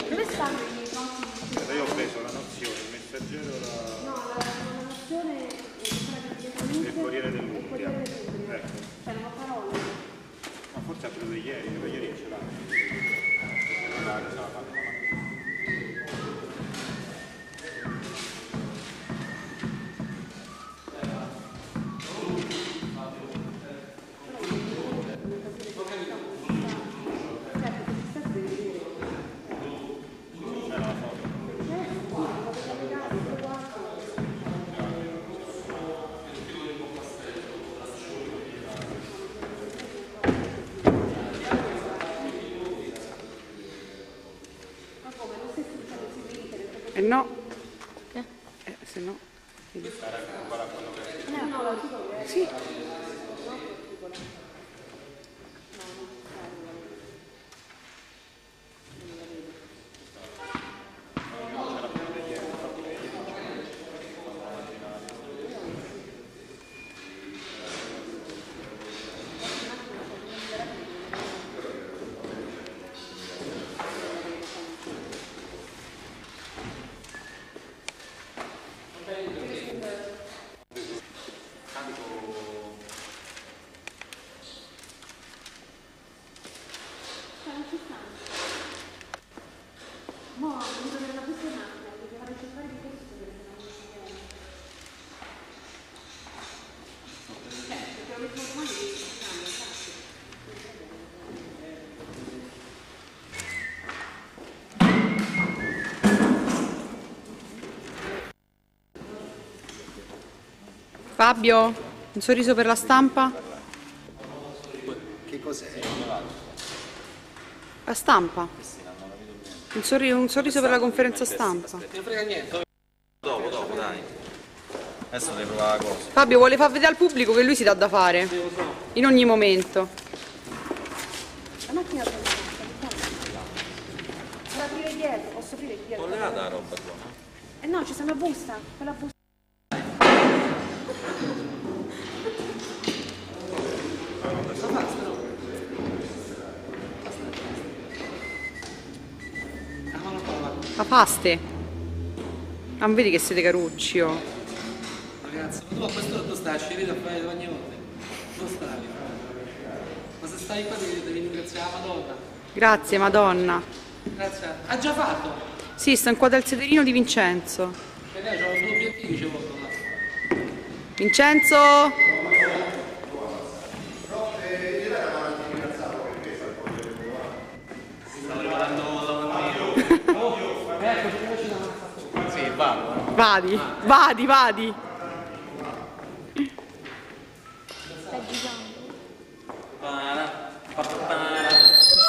Dove stanno i prossimi? Io ho preso la Nazione, il Messaggero, La Nazione il Corriere dell'Umbria. Ecco. C'è una parola. Ma forse ha preso ieri, perché ieri ce l'ha. No, se no. Sì. Fabio, un sorriso per la stampa? Che cos'è? La stampa? Un sorriso per la conferenza stampa. Non frega niente. Dopo, dai. Adesso devo provare la cosa. Fabio vuole far vedere al pubblico che lui si dà da fare. In ogni momento. La macchina è posso aprire dietro, posso aprire dietro. Non le ha la roba tua? Eh no, ci sta una busta, quella busta. La paste? Non vedi che siete carucci, oh. Ragazzi, ma tu a questo punto stai a scegliere a fare le bagnotte? Dove stai? Ma se stai qua devi ringraziare la Madonna. Grazie, Madonna. Grazie. Ha già fatto? Sì, sta in quadra al sederino di Vincenzo. E lei c'ha due obiettivi, ci vogliono là. Vincenzo! Stavo preparando la mattina. Sì, vado. Vadi, vadi, vadi.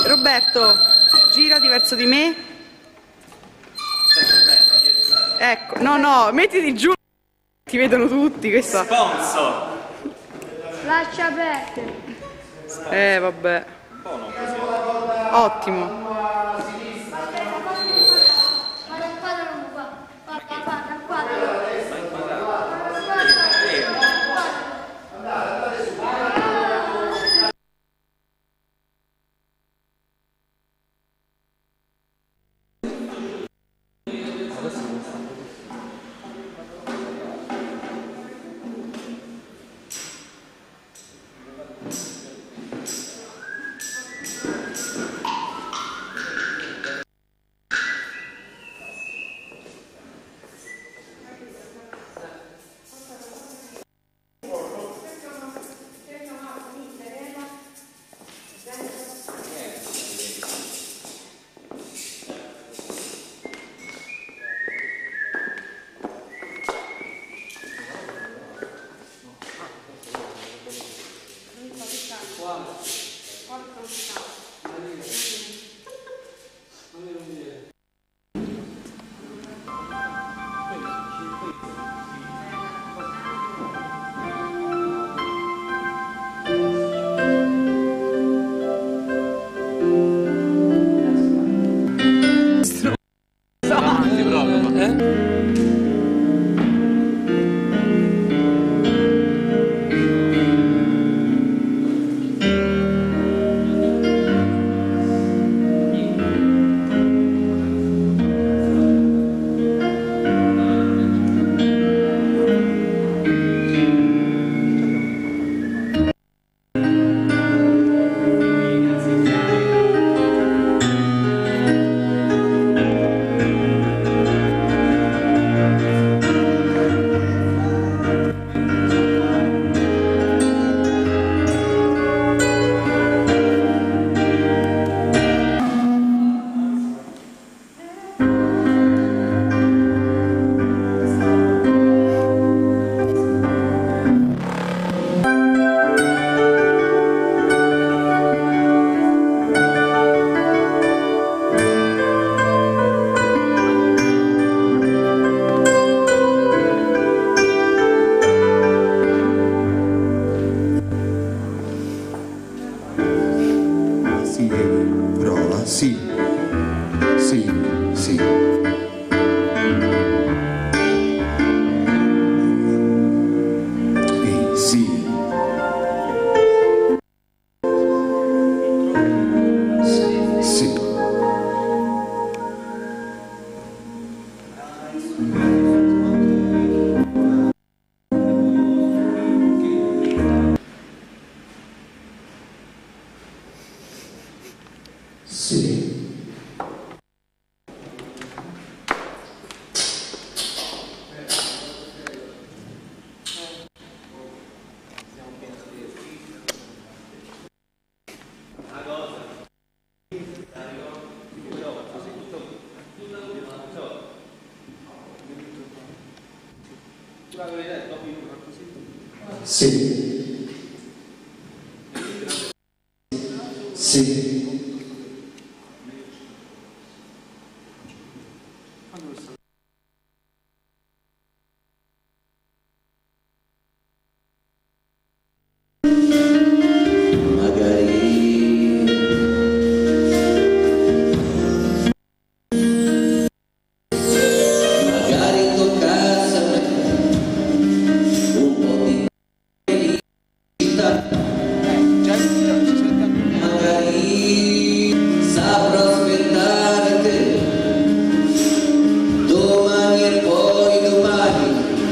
Roberto, girati verso di me. Ecco, no, mettiti giù. Ti vedono tutti, questa. Sponsor. Lascia aperte. Vabbè. Ottimo. Ma dal quadro non va. Dal quadro. sì, sì, sì. Sì. Sì. Sì. Sì. Sì. Magari toccasse un po' di vita, magari saprò aspettare te, domani e poi domani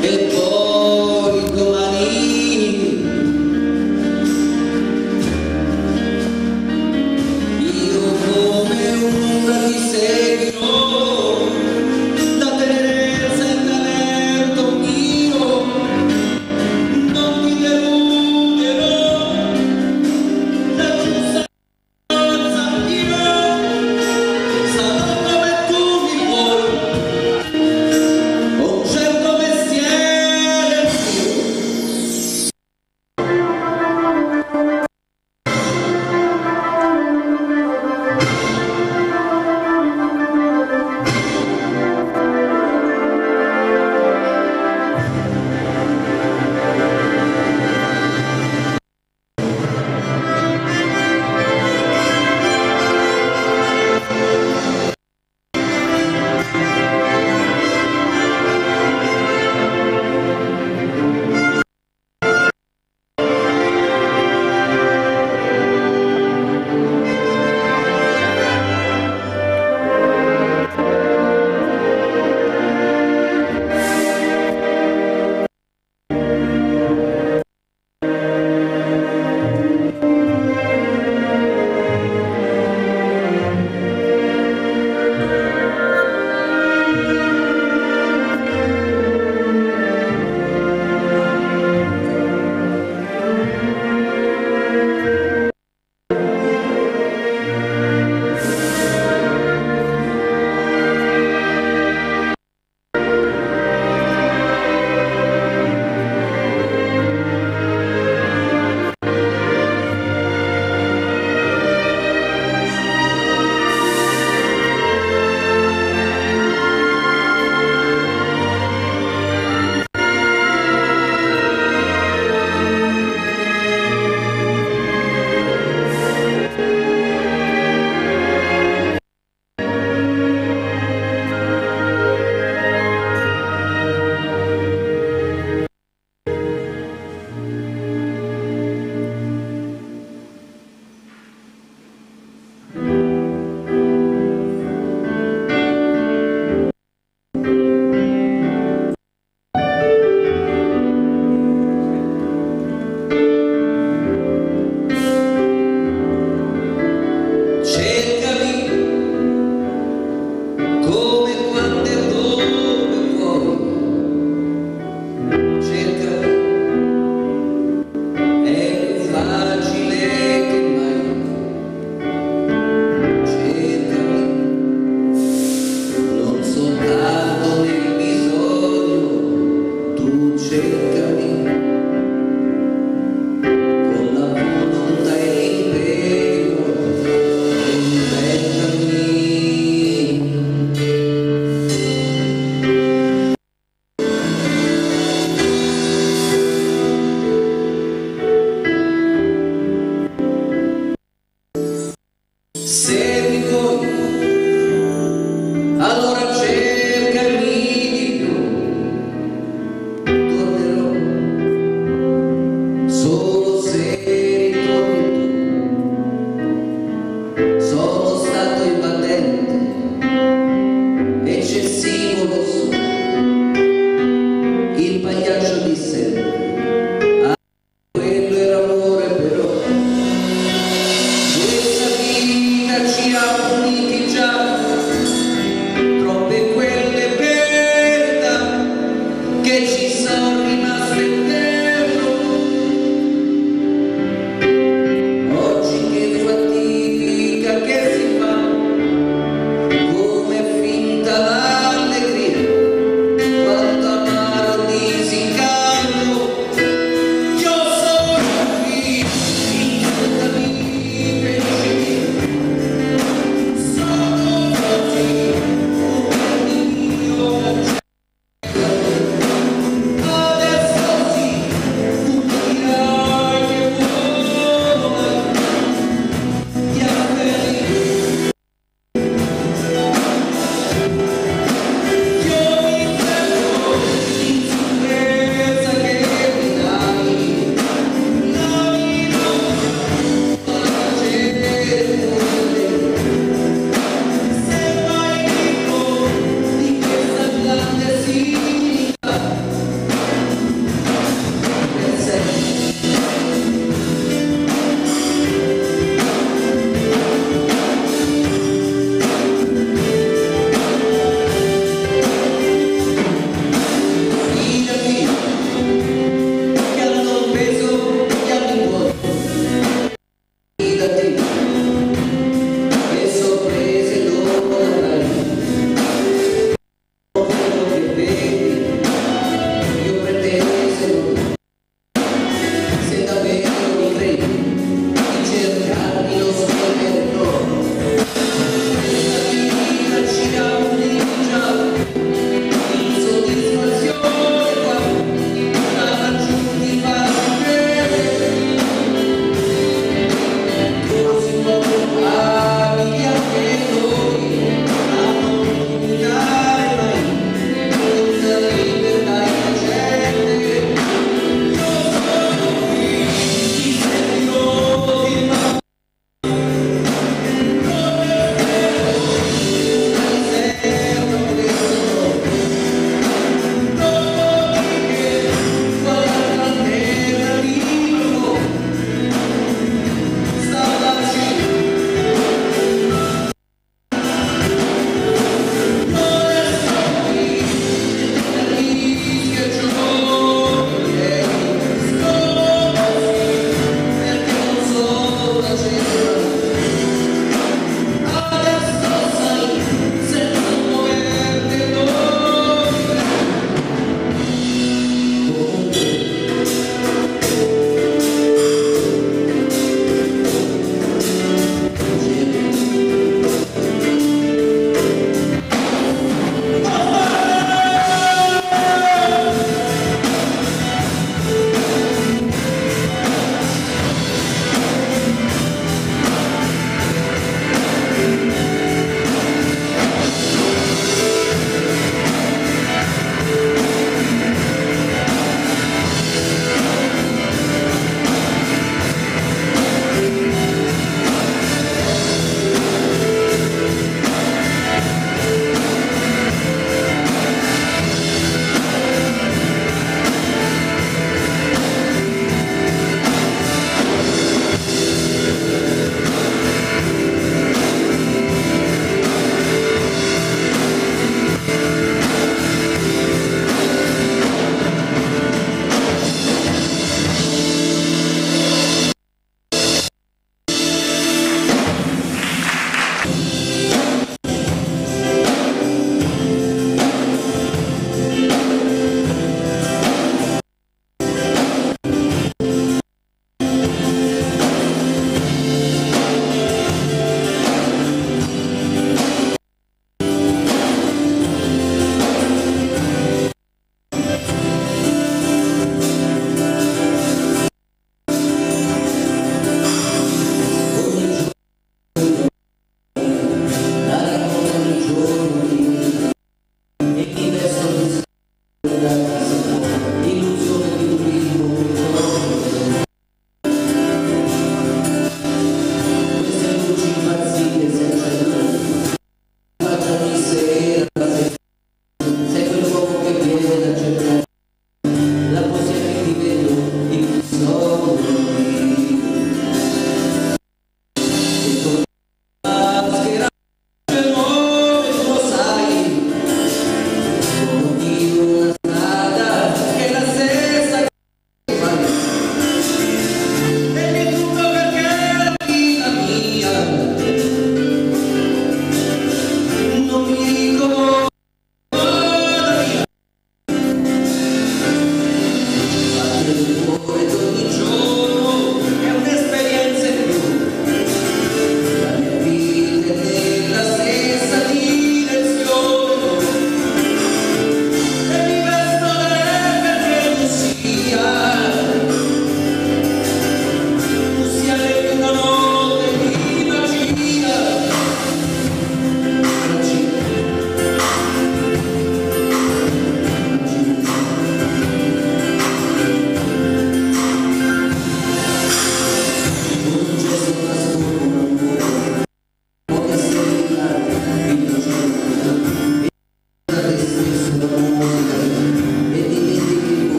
e poi domani. Io come un'ombra ti seguirò, da tenere senza letto mio, non ti deluderò.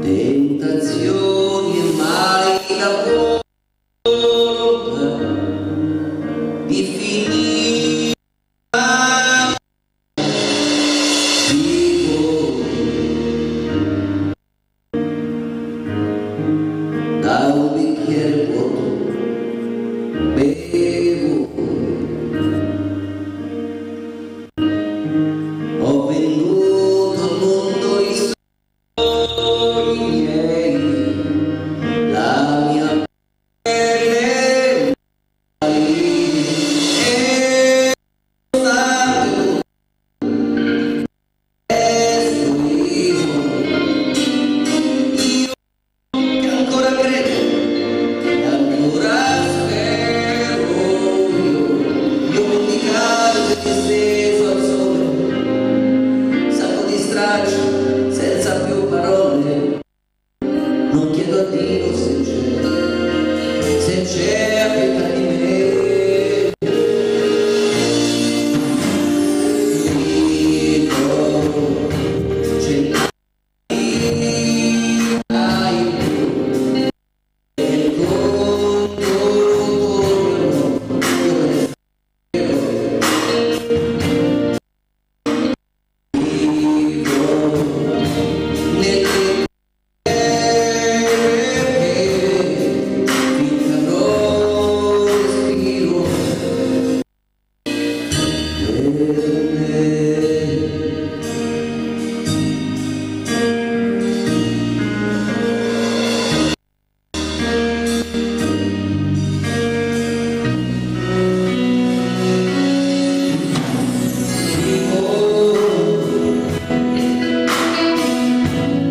Tentazioni e mai la volontà di finire vivo da un bicchiere vuoto bevo. Ho venduto al mondo i sogni miei, la mia pelle e lo stato resto io che ancora credo e ancora spero io condicato disteso al sole, sacco di stracci senza più parole, non chiedo a Dio se c'è pietà di me. Dico, centinaia nel conto io me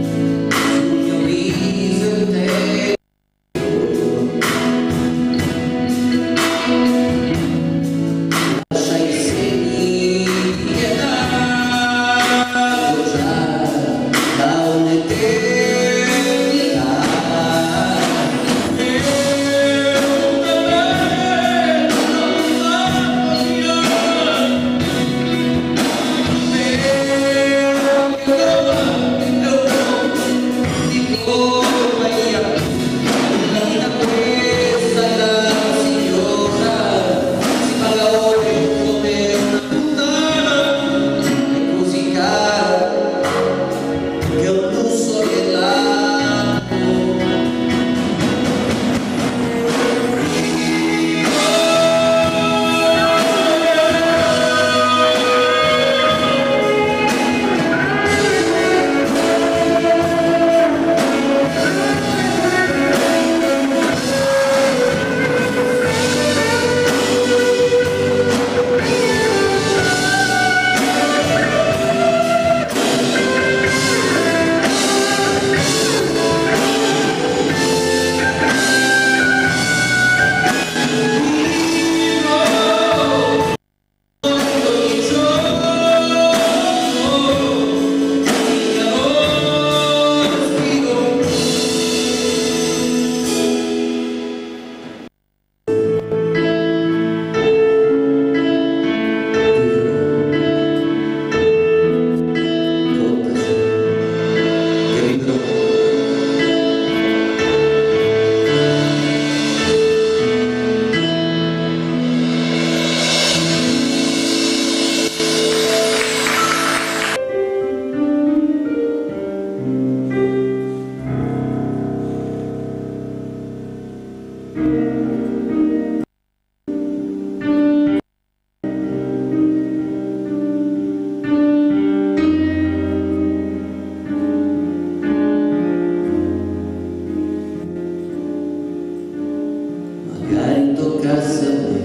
ne toccasse a me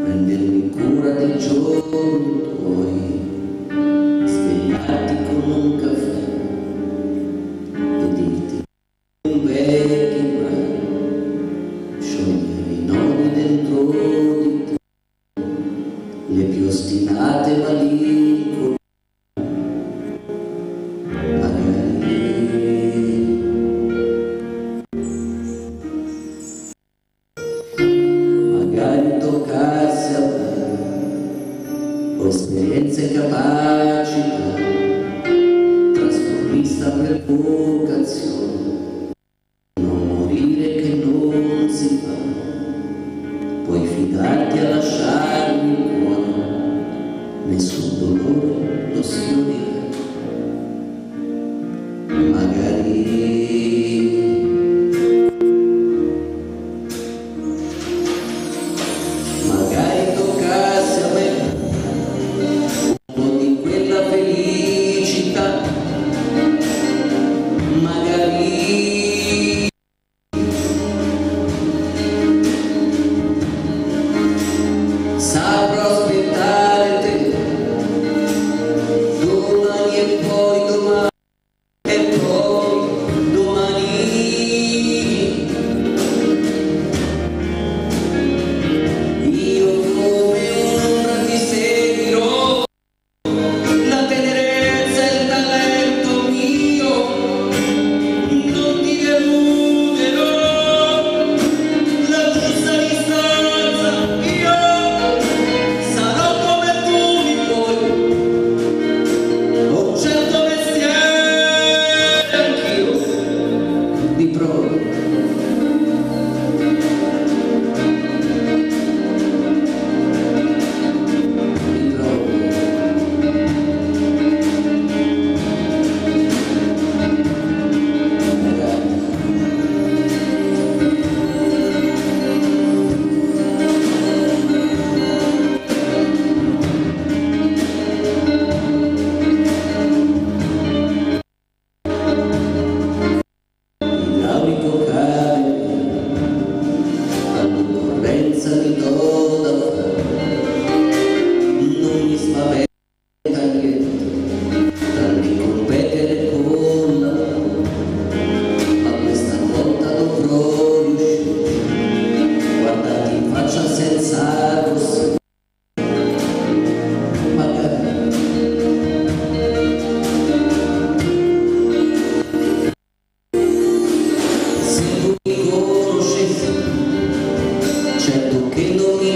prendermi cura dei giorni tuoi, svegliarti con un caffè e dirti un vecchio guai, sciogliere i nodi dentro di te, le più ostinate malinconie, magari esperienza e capacità, trasformista per vocazione, non morire che non si fa, puoi fidarti a lasciarmi il cuore, nessun dolore lo sfiorirà. Magari toccasse a me un po' di quella felicità, magari saprò aspettare te domani e poi domani. E poi domani io come un'ombra ti seguirò, la tenerezza e il talento mio, non ti deluderò, la giusta distanza io sarò come tu mi vuoi, ho certo di prova. Idraulico carico, la concorrenza mi do da fare, non mi spaventa niente, tranne competere con la paura, ma questa volta dovrò riuscire, guardarti in faccia senza arrossire, magari. Se tu mi conoscessi, certo che non mi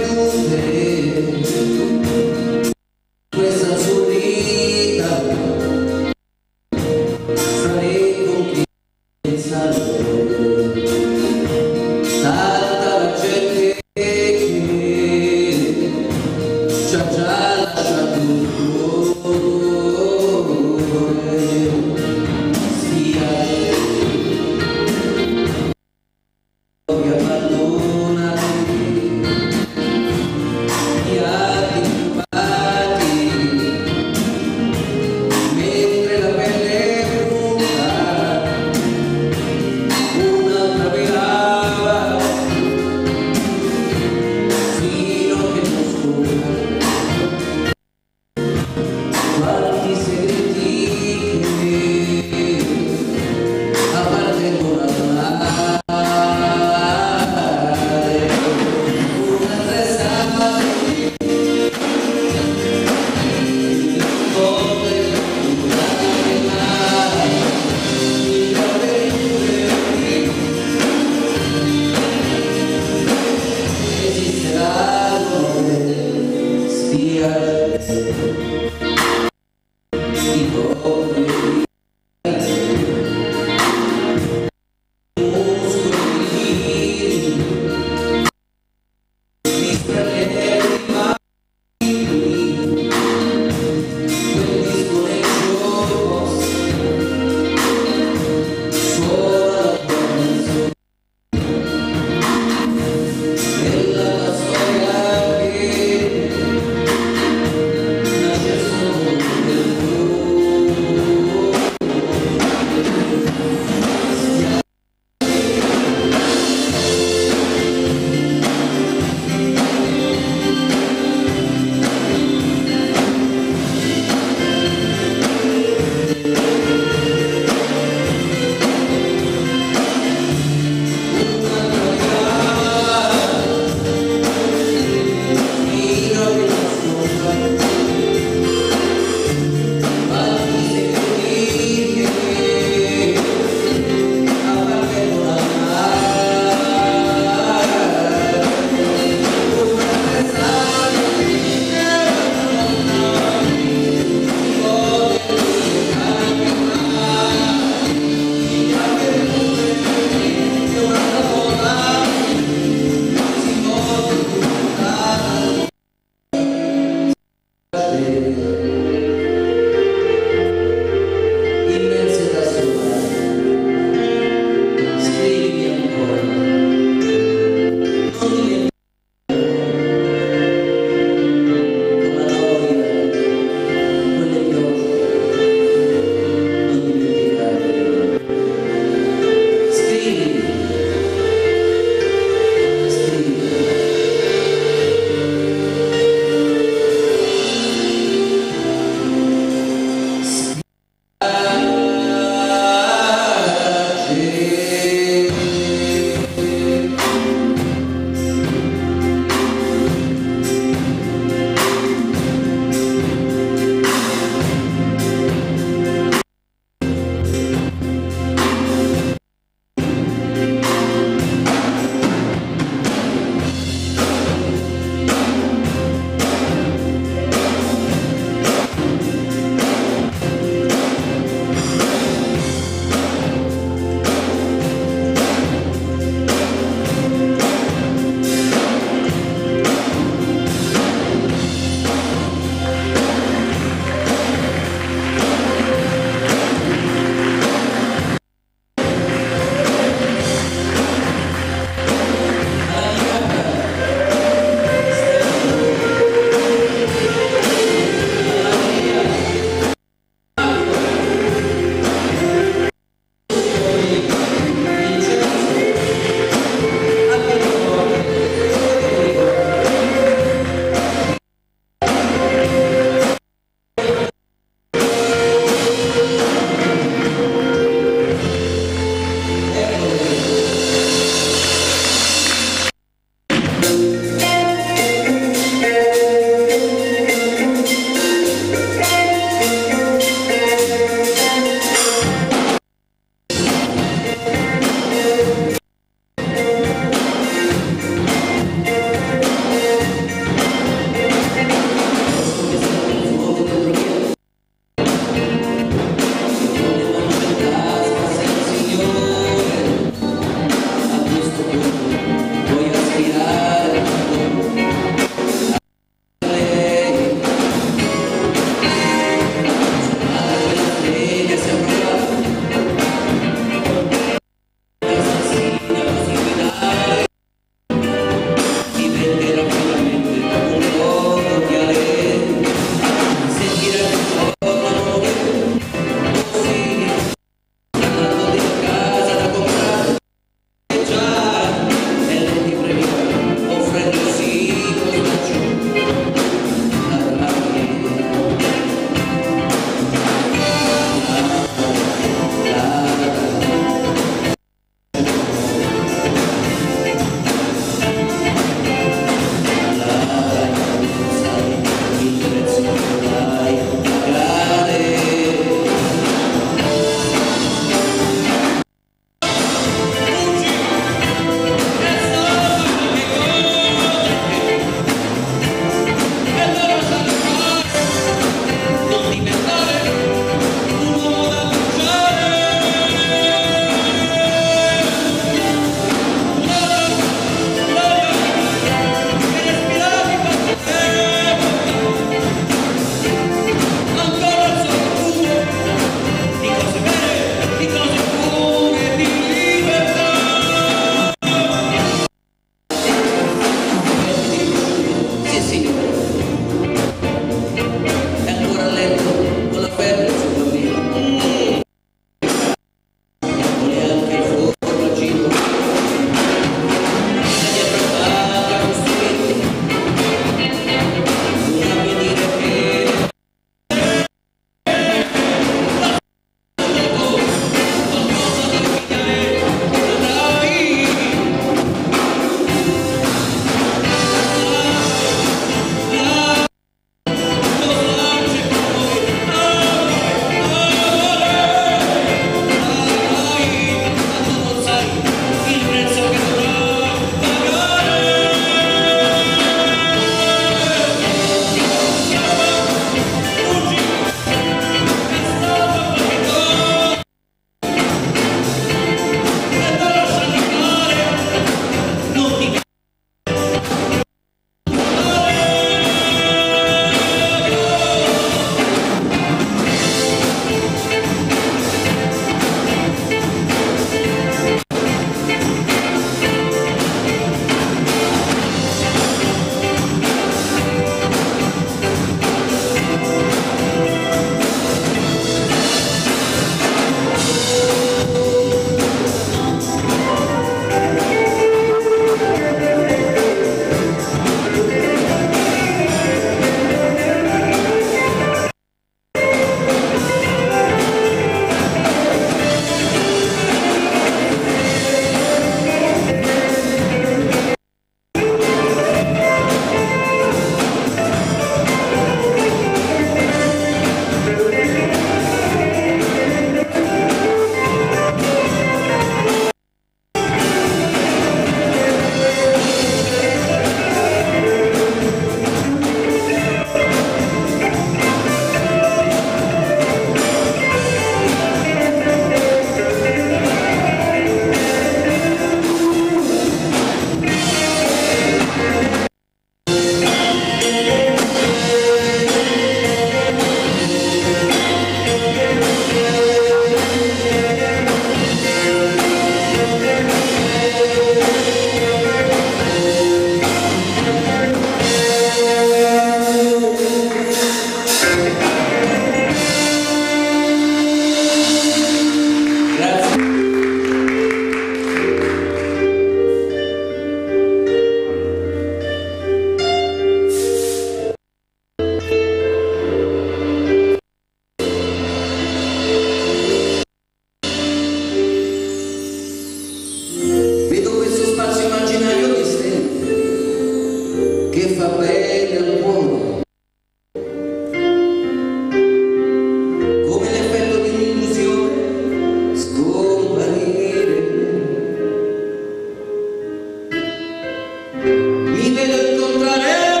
mi vedo incontrare il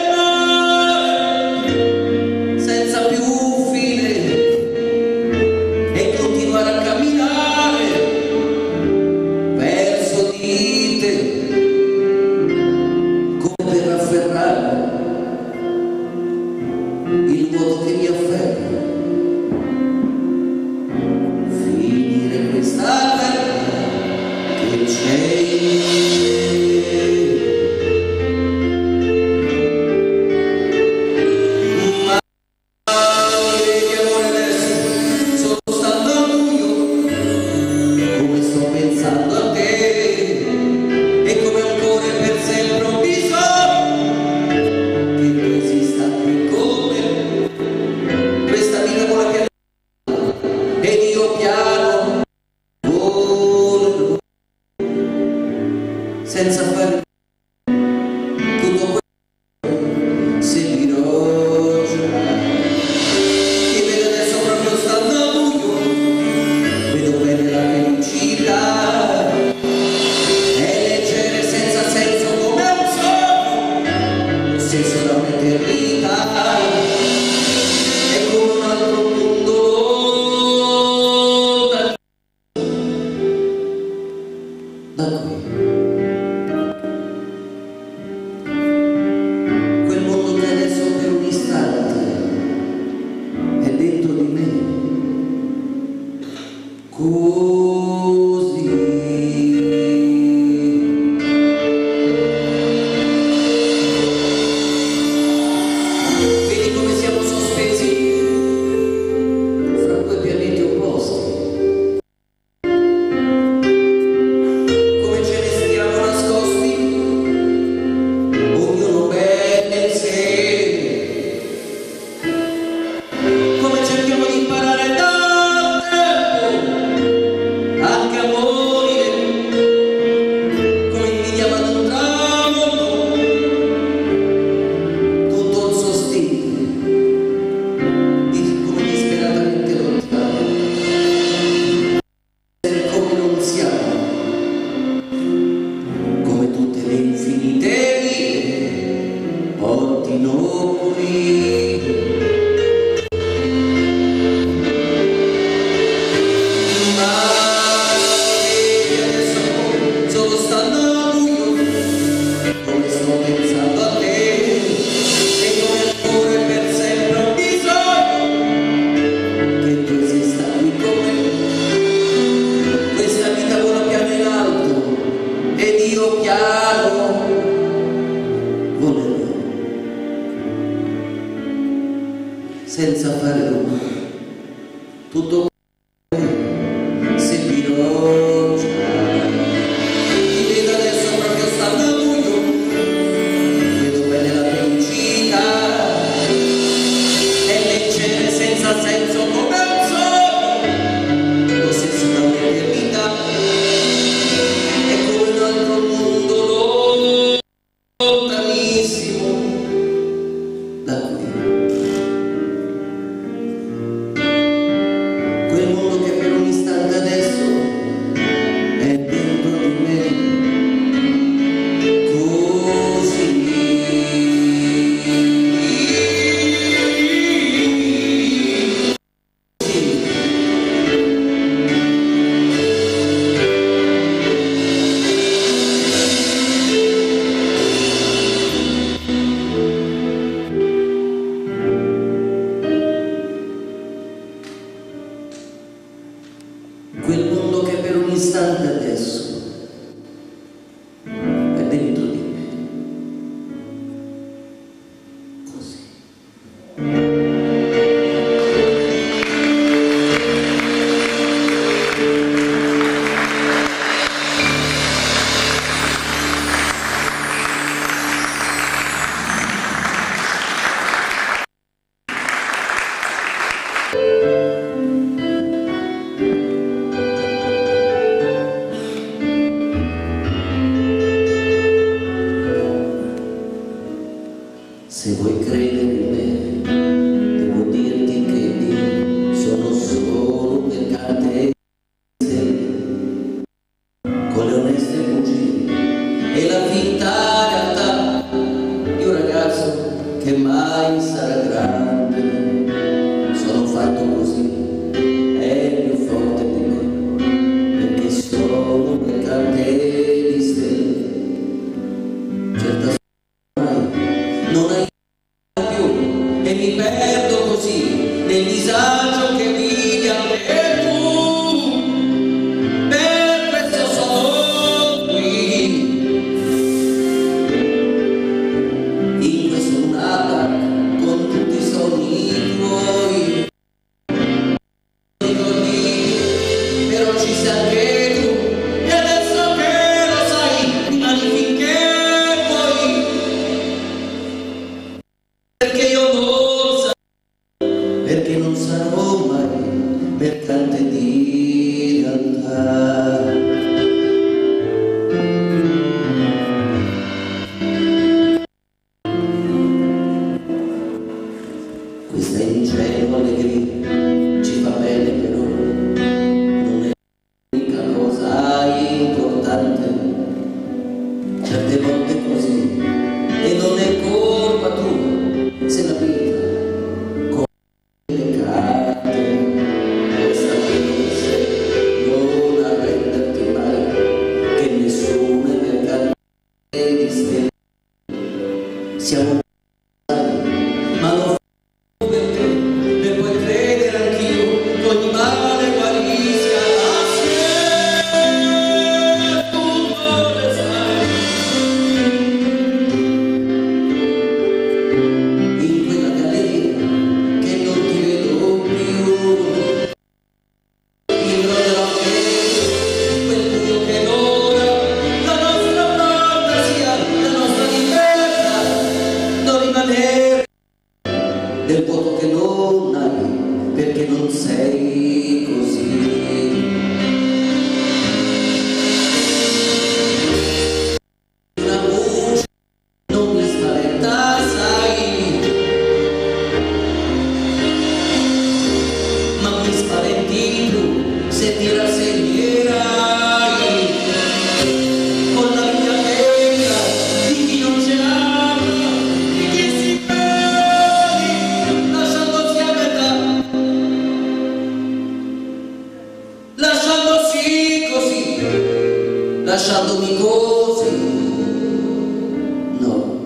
mare senza più fine e continuare a camminare verso di te come per afferrare il vuoto che mi afferra. Finire questa guerra che c'è in me. Ma dire che amore adesso sono stando a buio, come sto pensando a te e come ancora per sempre ho bisogno che tu esista qui con me. Questa vita con la pianeta ed io piano volerò senza fare tutto quello seguirò già. Ti vedo adesso proprio stando a buio, vedo bene la felicità, è leggere senza senso come un sogno, lo stesso da un'eternità, è come un altro mondo lontano da qui. Quel mondo che adesso per un istante è dentro di me, così. Vedi come siamo sospesi fra due pianeti opposti, come ce ne stiamo nascosti, ognuno bene in sé, come cerchiamo di imparare dal tempo anche a morire, come invidiamo ad un tramonto tutto un sostituto di come disperatamente lontano, essere come non siamo, come tutte le infinite vie portino qui. Ma io adesso solo stando a buio, come sto pensando a te e come ancora e per sempre ho bisogno che tu esista qui con me. Questa vita vola piano in alto ed io piano volerò senza fare rumore tutto seguirò già. Ti vedo adesso proprio stando a buio, vedo bene la felicità, è leggere senza senso come un sogno, lo stesso da un'eternità, è come un altro mondo lontanissimo da qui. Quel mondo che per un istante adesso è dentro di me, così. Quel mondo che per un istante adesso è dentro di me, così. Se vuoi credere in me, devo dirti che sono solo per carte con le oneste bugie e la finta realtà certe volte è così, e non è colpa tua se la vita come le carte questa crisi non arrenderti mai, che nessuno è mercato di stelle. Siamo ma lo fa per te, per poi credere anch'io che ogni male guarisca assieme tu vuole stare in quella galleria che non ti vedo più, imbrogherò anche quel buio che ora la nostra fantasia, la nostra libertà non rimanere del vuoto che non hai, perché non sei così. Una voce non mi spaventa, sai, ma mi spaventi tu se ti rassegnerai con la mia pena di chi non ce l'ha, di chi si perde lasciandosi a metà, lasciandosi così, lasciandomi così, no.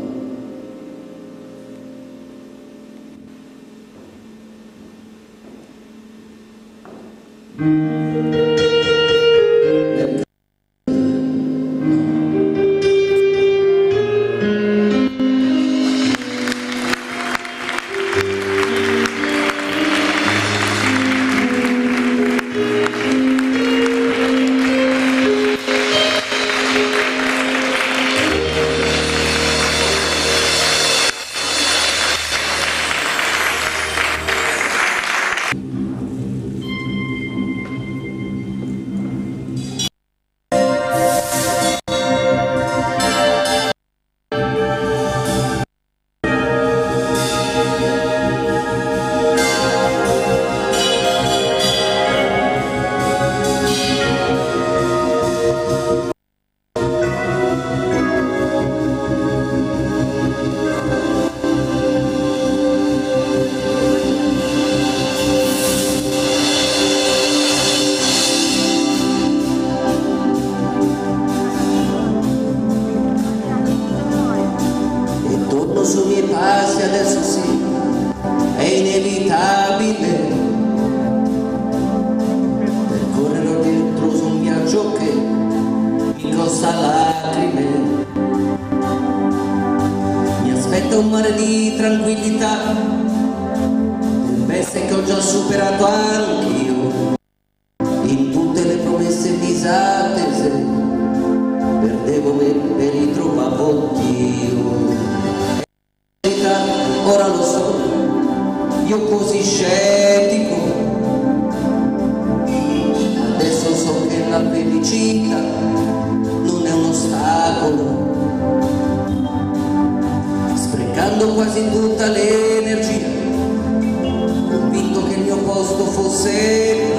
E torno sui miei passi, adesso sì, è inevitabile. Percorrerò dentro su un viaggio che mi costa lacrime. Mi aspetta un mare di tranquillità, tempeste che ho già superato anch'io, in tutte le promesse disattese, perdevo me e ritrovavo Dio. Ora lo so, io così scettico, adesso so che la felicità non è un ostacolo, sprecando quasi tutta l'energia, convinto che il mio posto fosse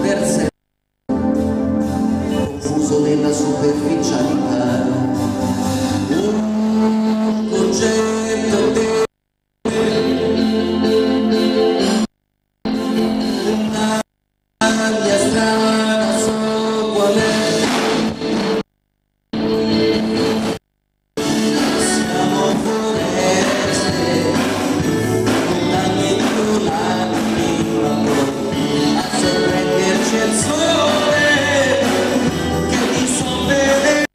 per sé, confuso nella superficialità. Un concetto per una mia strada, so qual è. Siamo foreste, montagne più larghi, a sorprenderci il sole che mi sorprende.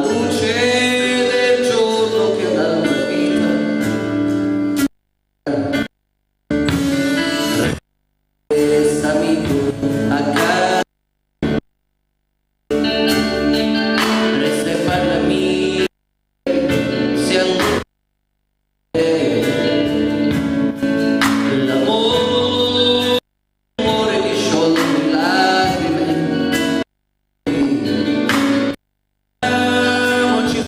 luce del giorno che dà la vita. Restami tu accanto, resta e parlami se ancora l'amore ti scioglie le lacrime. Amiamoci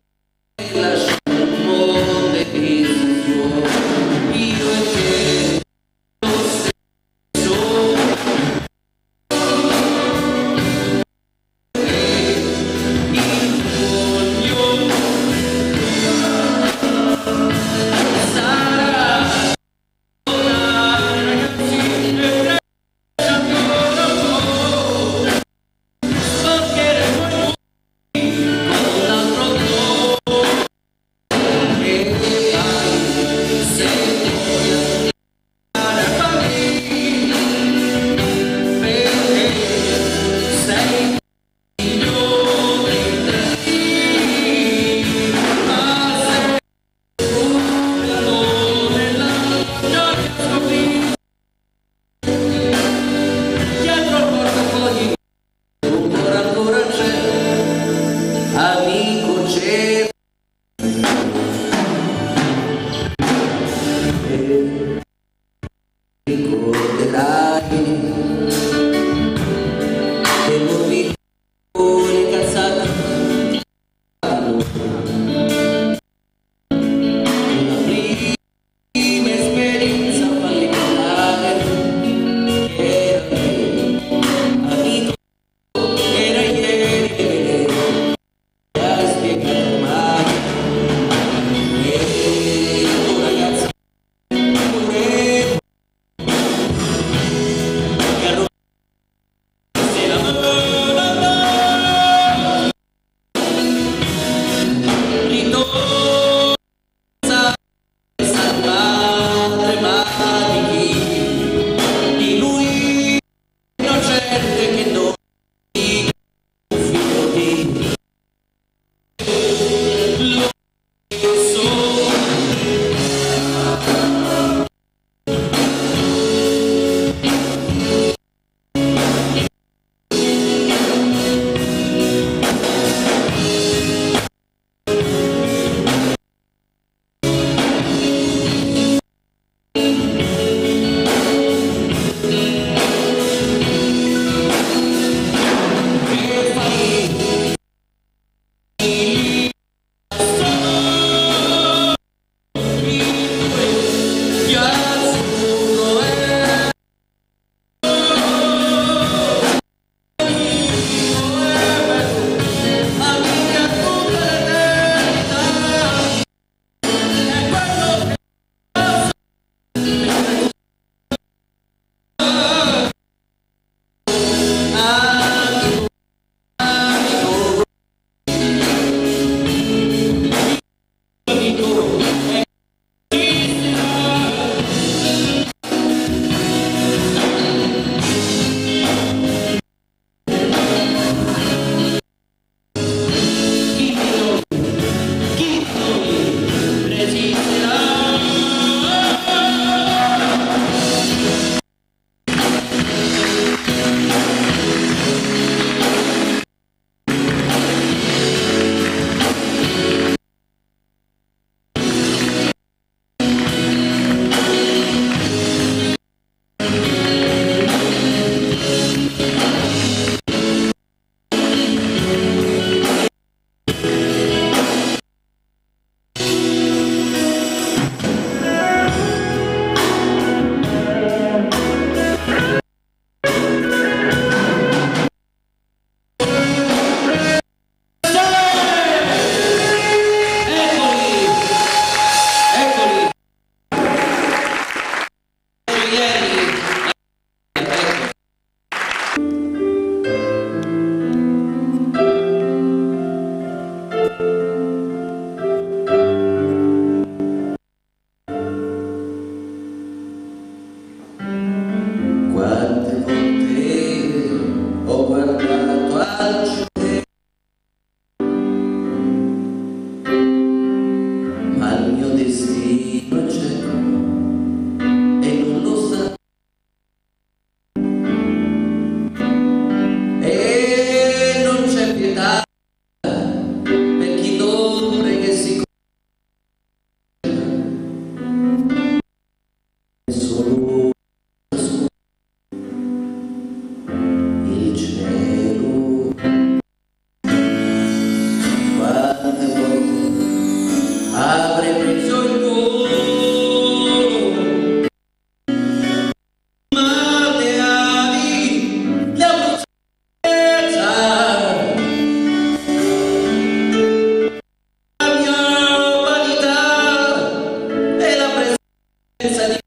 solo il cielo. Quante volte avrei preso il volo, ma le ali, la brezza, la mia vanità e la presenza di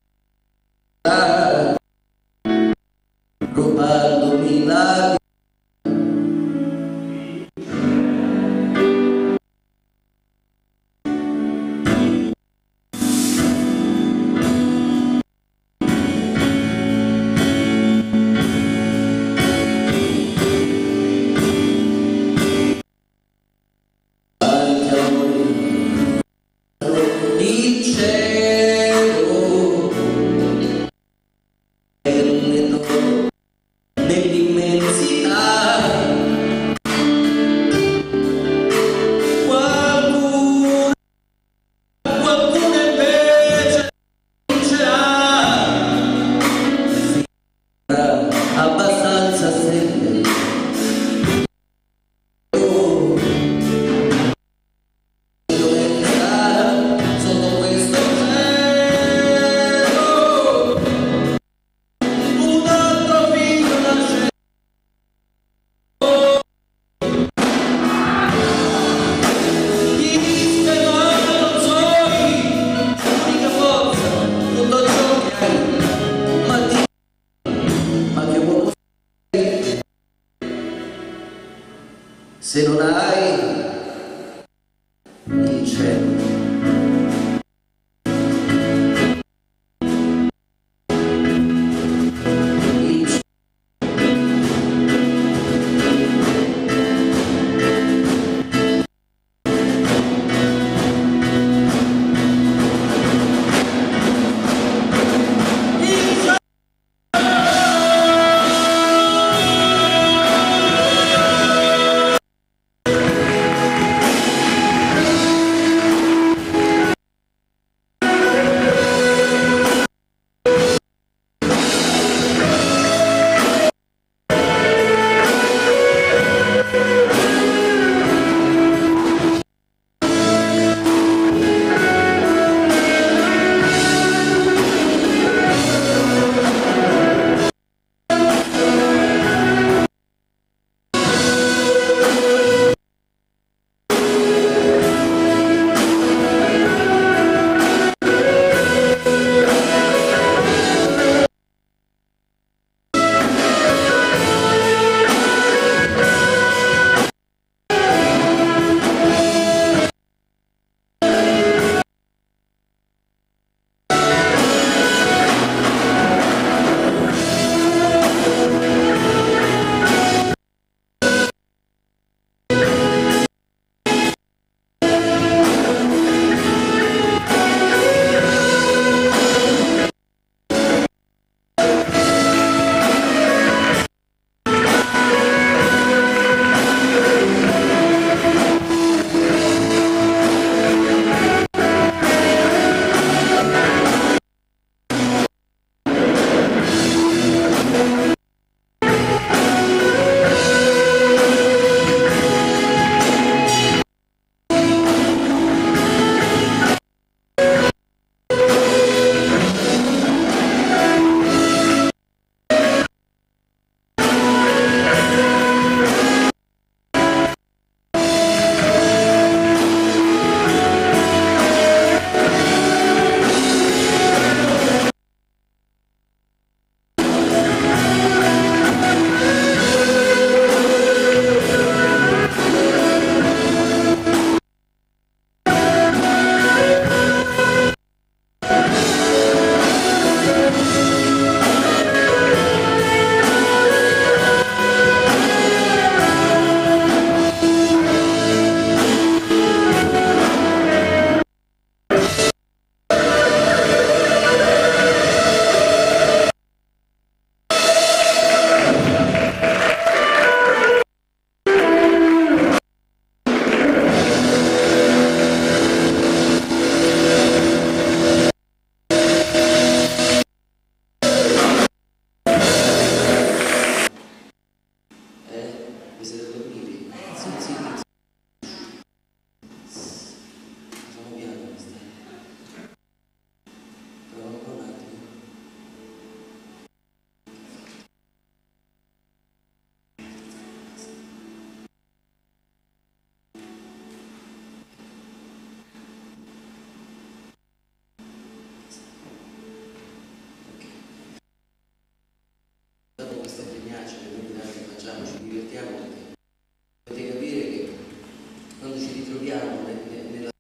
ritroviamo nella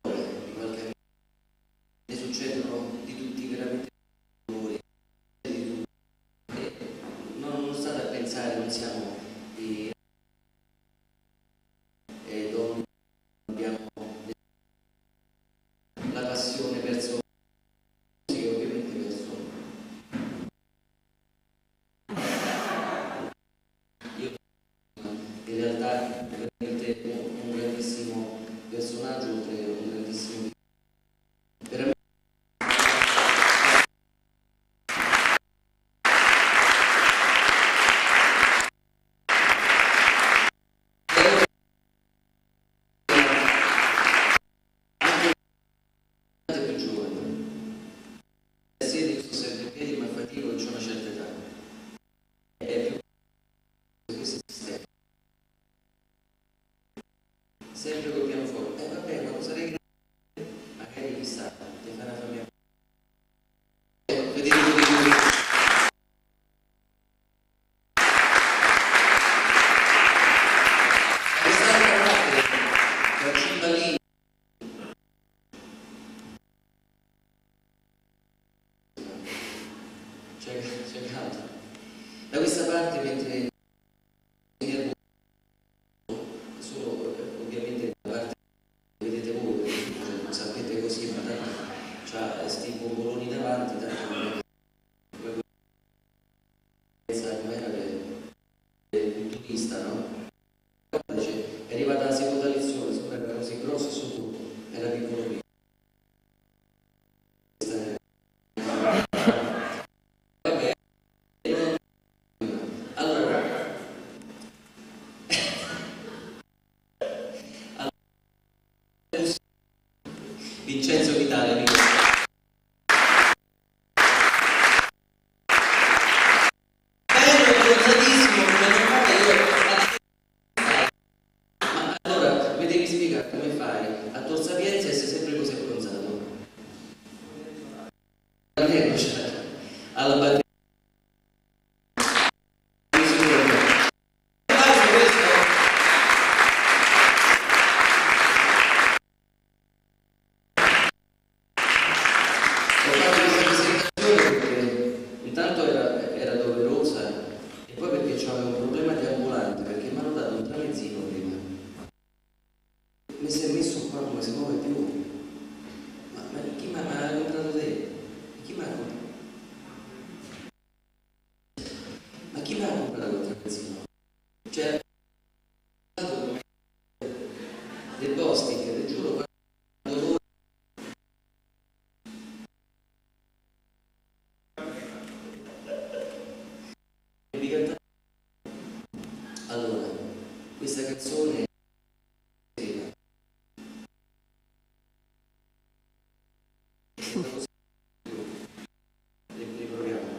storia di qualche anno, ne succedono di tutti veramente colori, di tutti. Non state a pensare, non siamo di donne, abbiamo la passione verso sì, ovviamente verso io in realtà veramente un grandissimo personaggio, oltre un grandissimo veramente più giovane. Sì, io sto sempre in piedi, ma fatico e c'ho una certa età. È più questo sistema. Sempre col pianoforte. Vabbè, quando sarei grande, magari chissà, ti fa una famiglia. Vedete come quest'altra parte, tra cimbalini. C'è canto. Da questa parte mentre solo ovviamente la parte che vedete voi, cioè, non sapete così, ma tanto c'ha sti bomboloni davanti, tanto non è come era del turista, no? Dice, è arrivata la seconda lezione, sopra era così grosso, sotto era piccolo piccolo. Vabbè, allora, Vincenzo Vitale, amico. Bello, bronzatissimo, come normale io. Ma allora, mi devi spiegare come fai a Tor Sapienza e sei sempre così abbronzato? Almeno c'è alla batteria. Ho fatto questa presentazione perché intanto era doverosa e poi perché avevo un problema di ambulante, perché mi hanno dato un tramezzino prima. Mi si è messo qua, come si muove più. Ma chi mi ha comprato te? Chi mi ha comprato? Ma chi mi ha comprato il tramezzino? Cioè, del Bostic, ti giuro, quando allora, questa canzone riproviamo.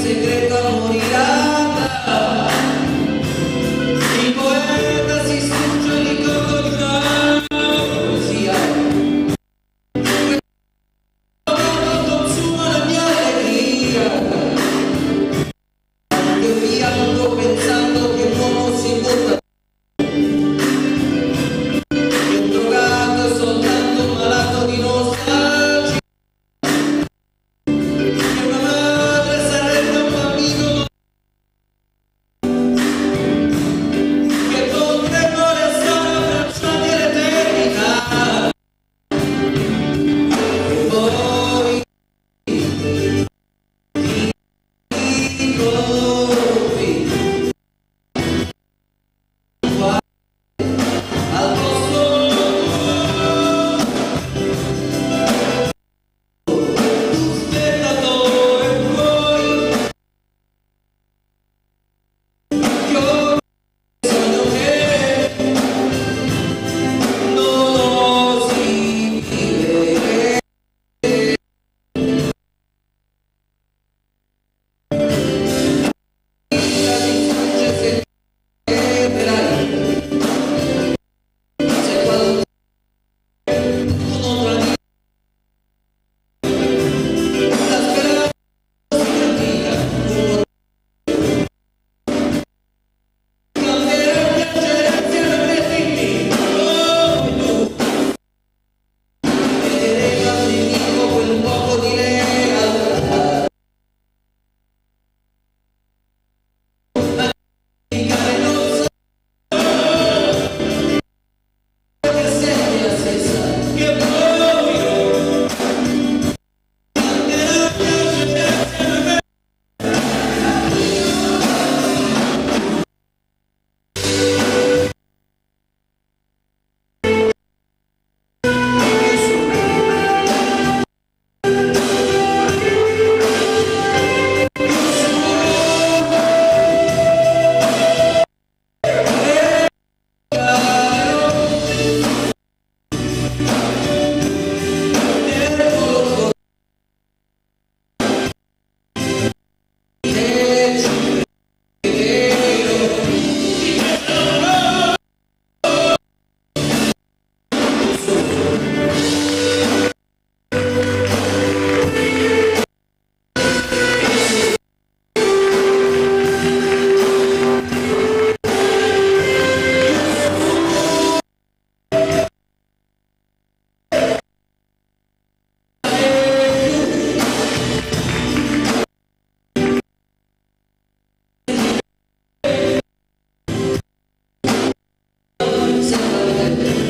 segreto morirà. Il poeta si strugge il ricordo di una poesia. Consuma la mia allegria. Io piango pensando che un uomo si butta. Che un drogato è soltanto un malato di nostalgia. Che una madre sarebbe un bambino. Che potremmo restare abbracciati all'eternità. E poi ti colpi al posto tu spettatore puoi. Io sogno che non osi vivere. La distrugge se vedrai. Se qualcuno tradisce la speranza si antica, cambierà a piangere insieme a me figli, come tu. Vedremo al nemico quel poco di lealtà. Dimenticare non sa che sei la stessa che voglio. Cambierà a piangere insieme a me. Sempre